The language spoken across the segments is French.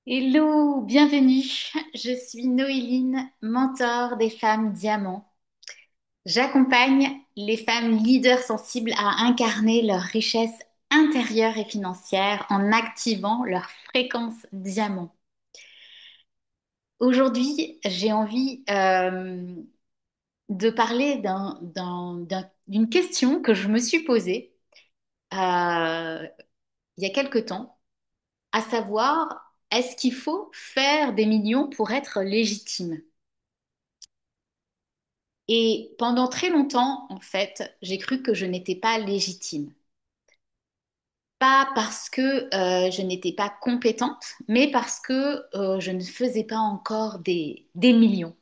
Hello, bienvenue. Je suis Noéline, mentor des femmes diamants. J'accompagne les femmes leaders sensibles à incarner leur richesse intérieure et financière en activant leur fréquence diamant. Aujourd'hui, j'ai envie de parler d'une question que je me suis posée il y a quelque temps, à savoir, est-ce qu'il faut faire des millions pour être légitime? Et pendant très longtemps, en fait, j'ai cru que je n'étais pas légitime. Pas parce que je n'étais pas compétente, mais parce que je ne faisais pas encore des millions.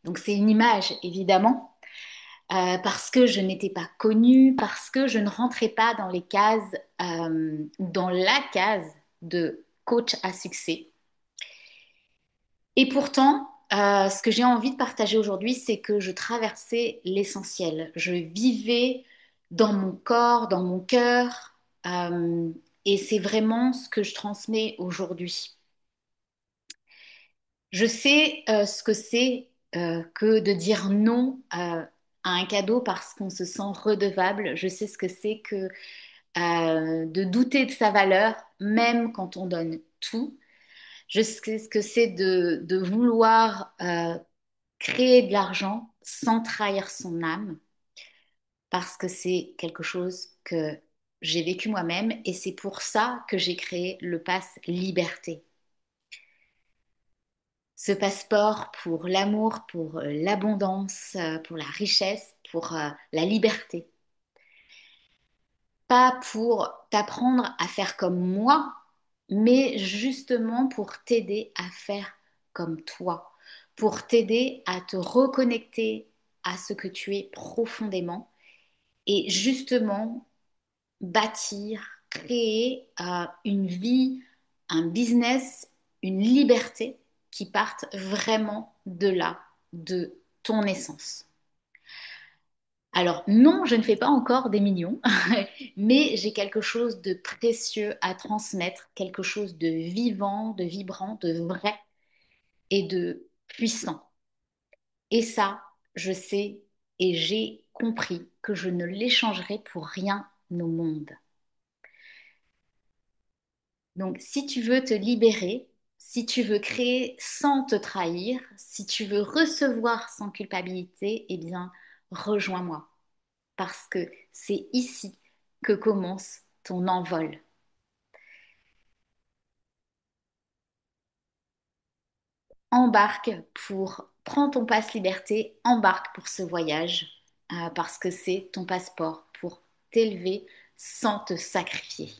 Donc c'est une image, évidemment, parce que je n'étais pas connue, parce que je ne rentrais pas dans les cases, dans la case de coach à succès. Et pourtant, ce que j'ai envie de partager aujourd'hui, c'est que je traversais l'essentiel. Je vivais dans mon corps, dans mon cœur, et c'est vraiment ce que je transmets aujourd'hui. Je sais ce que c'est que de dire non à un cadeau parce qu'on se sent redevable. Je sais ce que c'est que de douter de sa valeur, même quand on donne tout. Je sais ce que c'est de vouloir créer de l'argent sans trahir son âme, parce que c'est quelque chose que j'ai vécu moi-même et c'est pour ça que j'ai créé le pass Liberté. Ce passeport pour l'amour, pour l'abondance, pour la richesse, pour la liberté. Pas pour t'apprendre à faire comme moi, mais justement pour t'aider à faire comme toi, pour t'aider à te reconnecter à ce que tu es profondément et justement bâtir, créer une vie, un business, une liberté qui partent vraiment de là, de ton essence. Alors non, je ne fais pas encore des millions, mais j'ai quelque chose de précieux à transmettre, quelque chose de vivant, de vibrant, de vrai et de puissant. Et ça, je sais et j'ai compris que je ne l'échangerai pour rien au monde. Donc si tu veux te libérer, si tu veux créer sans te trahir, si tu veux recevoir sans culpabilité, eh bien, rejoins-moi. Parce que c'est ici que commence ton envol. Embarque prends ton passe liberté, embarque pour ce voyage, parce que c'est ton passeport pour t'élever sans te sacrifier.